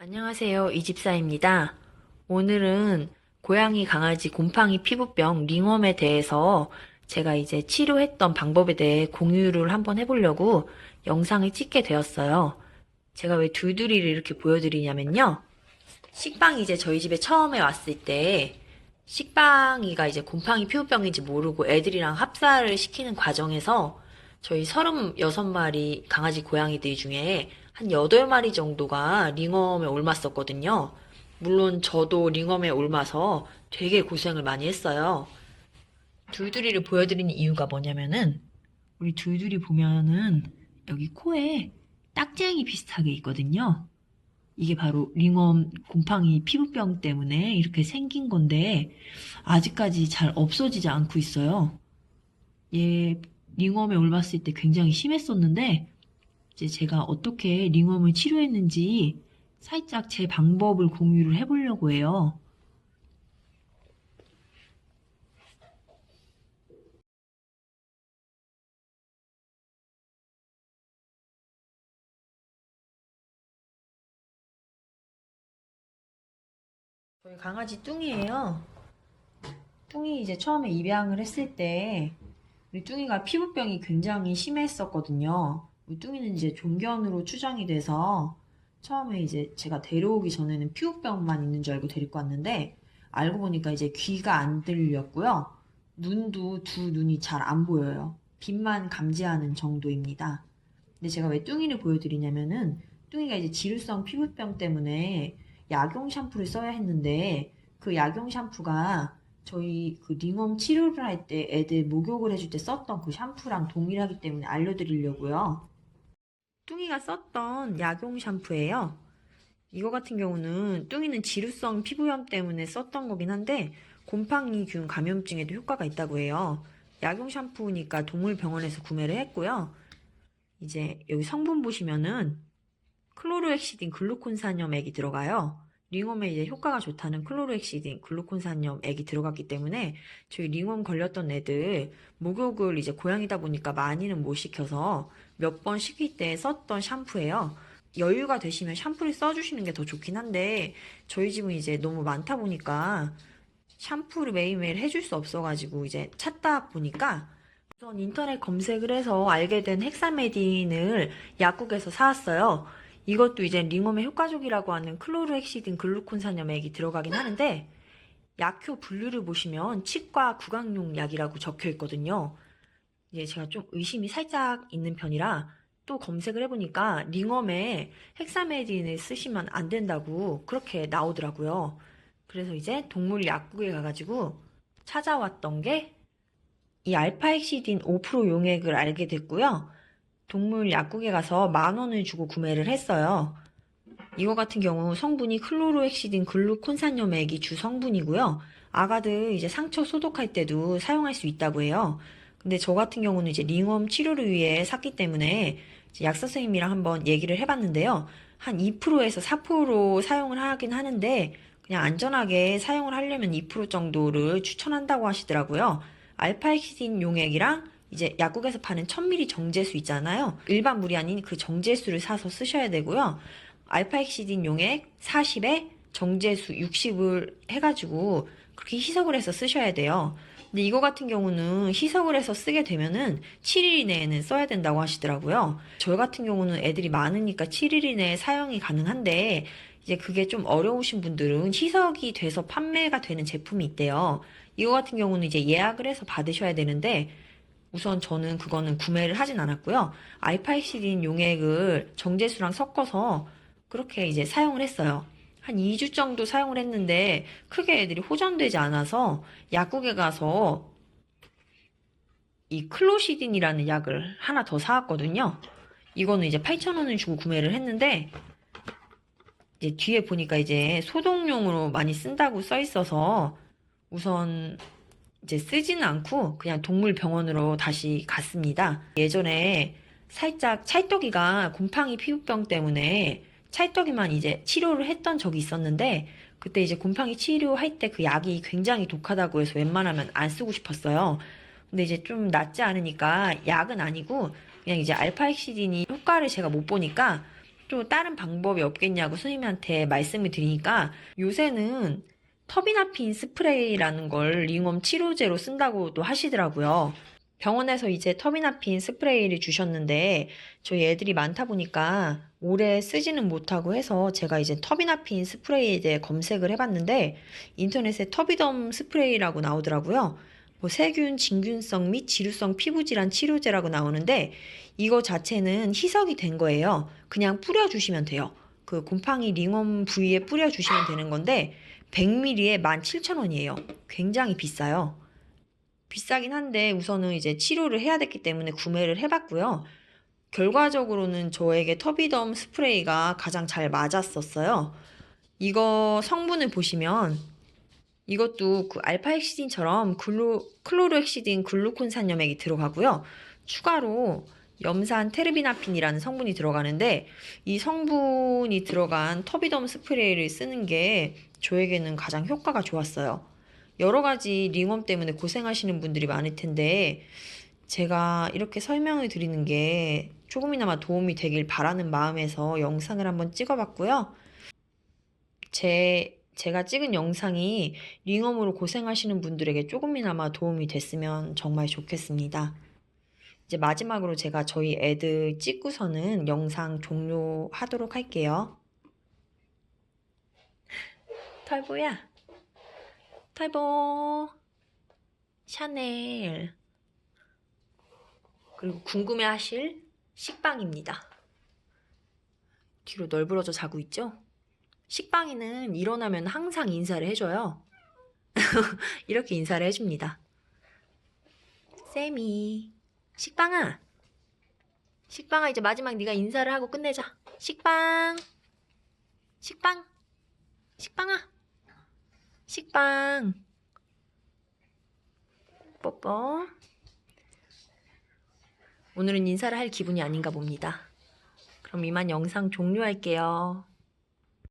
안녕하세요. 이집사입니다. 오늘은 고양이, 강아지, 곰팡이 피부병 ring웜에 대해서 제가 이제 치료했던 방법에 대해 공유를 한번 해보려고 영상을 찍게 되었어요. 제가 왜 둘둘이를 이렇게 보여드리냐면요. 식빵이 이제 저희 집에 처음에 왔을 때 식빵이가 이제 곰팡이 피부병인지 모르고 애들이랑 합사를 시키는 과정에서 저희 36마리 강아지 고양이들 중에 한 8마리 정도가 링웜에 옮았었거든요. 물론 저도 링웜에 옮아서 되게 고생을 많이 했어요. 둘둘이를 보여드리는 이유가 뭐냐면은 우리 둘둘이 보면은 여기 코에 딱지향이 비슷하게 있거든요. 이게 바로 링웜 곰팡이 피부병 때문에 이렇게 생긴 건데 아직까지 잘 없어지지 않고 있어요. 얘 링웜에 올랐을 때 굉장히 심했었는데 이제 제가 어떻게 링웜을 치료했는지 살짝 제 방법을 공유를 해보려고 해요. 저희 강아지 뚱이에요. 뚱이 이제 처음에 입양을 했을 때 우리 뚱이가 피부병이 굉장히 심했었거든요. 우리 뚱이는 이제 종견으로 추정이 돼서 처음에 이제 제가 데려오기 전에는 피부병만 있는 줄 알고 데리고 왔는데 알고 보니까 이제 귀가 안 들렸고요. 눈도 두 눈이 잘 안 보여요. 빛만 감지하는 정도입니다. 근데 제가 왜 뚱이를 보여드리냐면은 뚱이가 이제 지루성 피부병 때문에 약용 샴푸를 써야 했는데 그 약용 샴푸가 저희 그 링웜 치료를 할 때 애들 목욕을 해줄 때 썼던 그 샴푸랑 동일하기 때문에 알려드리려고요. 뚱이가 썼던 약용 샴푸예요. 이거 같은 경우는 뚱이는 지루성 피부염 때문에 썼던 거긴 한데 곰팡이균 감염증에도 효과가 있다고 해요. 약용 샴푸니까 동물병원에서 구매를 했고요. 이제 여기 성분 보시면은 클로로엑시딘 글루콘산염액이 들어가요. 링웜에 이제 효과가 좋다는 클로로엑시딘 글루콘산염액이 들어갔기 때문에 저희 링웜 걸렸던 애들 목욕을 이제 고양이다 보니까 많이는 못 시켜서 몇 번 시킬 때 썼던 샴푸예요. 여유가 되시면 샴푸를 써주시는 게 더 좋긴 한데 저희 집은 이제 너무 많다 보니까 샴푸를 매일매일 해줄 수 없어가지고 이제 찾다 보니까 우선 인터넷 검색을 해서 알게 된 헥사메딘을 약국에서 사왔어요. 이것도 이제 링웜에 효과적이라고 하는 클로르헥시딘 글루콘산염액이 들어가긴 하는데 약효 분류를 보시면 치과 구강용 약이라고 적혀 있거든요. 이제 제가 좀 의심이 살짝 있는 편이라 또 검색을 해보니까 링웜에 헥사메딘을 쓰시면 안 된다고 그렇게 나오더라고요. 그래서 이제 동물 약국에 가가지고 찾아왔던 게 이 알파엑시딘 5% 용액을 알게 됐고요. 동물 약국에 가서 10,000원을 주고 구매를 했어요. 이거 같은 경우 성분이 클로로엑시딘 글루콘산염액이 주 성분이고요. 아가들 이제 상처 소독할 때도 사용할 수 있다고 해요. 근데 저 같은 경우는 이제 링웜 치료를 위해 샀기 때문에 약 선생님이랑 한번 얘기를 해봤는데요. 한 2%에서 4% 사용을 하긴 하는데 그냥 안전하게 사용을 하려면 2% 정도를 추천한다고 하시더라고요. 알파엑시딘 용액이랑 이제 약국에서 파는 1000ml 정제수 있잖아요. 일반 물이 아닌 그 정제수를 사서 쓰셔야 되고요. 알파엑시딘 용액 40에 정제수 60을 해가지고 그렇게 희석을 해서 쓰셔야 돼요. 근데 이거 같은 경우는 희석을 해서 쓰게 되면은 7일 이내에는 써야 된다고 하시더라고요. 저 같은 경우는 애들이 많으니까 7일 이내에 사용이 가능한데 이제 그게 좀 어려우신 분들은 희석이 돼서 판매가 되는 제품이 있대요. 이거 같은 경우는 이제 예약을 해서 받으셔야 되는데 우선 저는 그거는 구매를 하진 않았고요. 알파엑시딘 용액을 정제수랑 섞어서 그렇게 이제 사용을 했어요. 한 2주 정도 사용을 했는데 크게 애들이 호전되지 않아서 약국에 가서 이 클로시딘이라는 약을 하나 더 사왔거든요. 이거는 이제 8,000원을 주고 구매를 했는데 이제 뒤에 보니까 이제 소독용으로 많이 쓴다고 써 있어서 우선 이제 쓰지는 않고 그냥 동물병원으로 다시 갔습니다. 예전에 살짝 찰떡이가 곰팡이 피부병 때문에 찰떡이만 이제 치료를 했던 적이 있었는데 그때 이제 곰팡이 치료할 때 그 약이 굉장히 독하다고 해서 웬만하면 안 쓰고 싶었어요. 근데 이제 좀 낫지 않으니까 약은 아니고 그냥 이제 알파엑시딘이 효과를 제가 못 보니까 또 다른 방법이 없겠냐고 선생님한테 말씀을 드리니까 요새는 터비나핀 스프레이라는 걸 링웜 치료제로 쓴다고도 하시더라고요. 병원에서 이제 터비나핀 스프레이를 주셨는데 저희 애들이 많다 보니까 오래 쓰지는 못하고 해서 제가 이제 터비나핀 스프레이에 대해 검색을 해봤는데 인터넷에 터비덤 스프레이라고 나오더라고요. 뭐 세균, 진균성 및 지루성 피부질환 치료제라고 나오는데 이거 자체는 희석이 된 거예요. 그냥 뿌려주시면 돼요. 그 곰팡이 링웜 부위에 뿌려주시면 되는 건데 100ml에 17,000원이에요. 굉장히 비싸요. 비싸긴 한데 우선은 이제 치료를 해야 됐기 때문에 구매를 해봤고요. 결과적으로는 저에게 터비덤 스프레이가 가장 잘 맞았었어요. 이거 성분을 보시면 이것도 그 알파엑시딘처럼 클로르엑시딘 글루콘 산염액이 들어가고요. 추가로 염산 테르비나핀이라는 성분이 들어가는데 이 성분이 들어간 터비덤 스프레이를 쓰는 게 저에게는 가장 효과가 좋았어요. 여러 가지 링웜 때문에 고생하시는 분들이 많을 텐데 제가 이렇게 설명을 드리는 게 조금이나마 도움이 되길 바라는 마음에서 영상을 한번 찍어봤고요. 제가 찍은 영상이 링웜으로 고생하시는 분들에게 조금이나마 도움이 됐으면 정말 좋겠습니다. 이제 마지막으로 제가 저희 애들 찍고서는 영상 종료하도록 할게요. 털보야, 털보, 샤넬. 그리고 궁금해하실 식빵입니다. 뒤로 널브러져 자고 있죠? 식빵이는 일어나면 항상 인사를 해줘요. 이렇게 인사를 해줍니다. 쌤이 식빵아, 식빵아 이제 마지막 네가 인사를 하고 끝내자. 식빵, 식빵, 식빵아, 식빵, 뽀뽀. 오늘은 인사를 할 기분이 아닌가 봅니다. 그럼 이만 영상 종료할게요.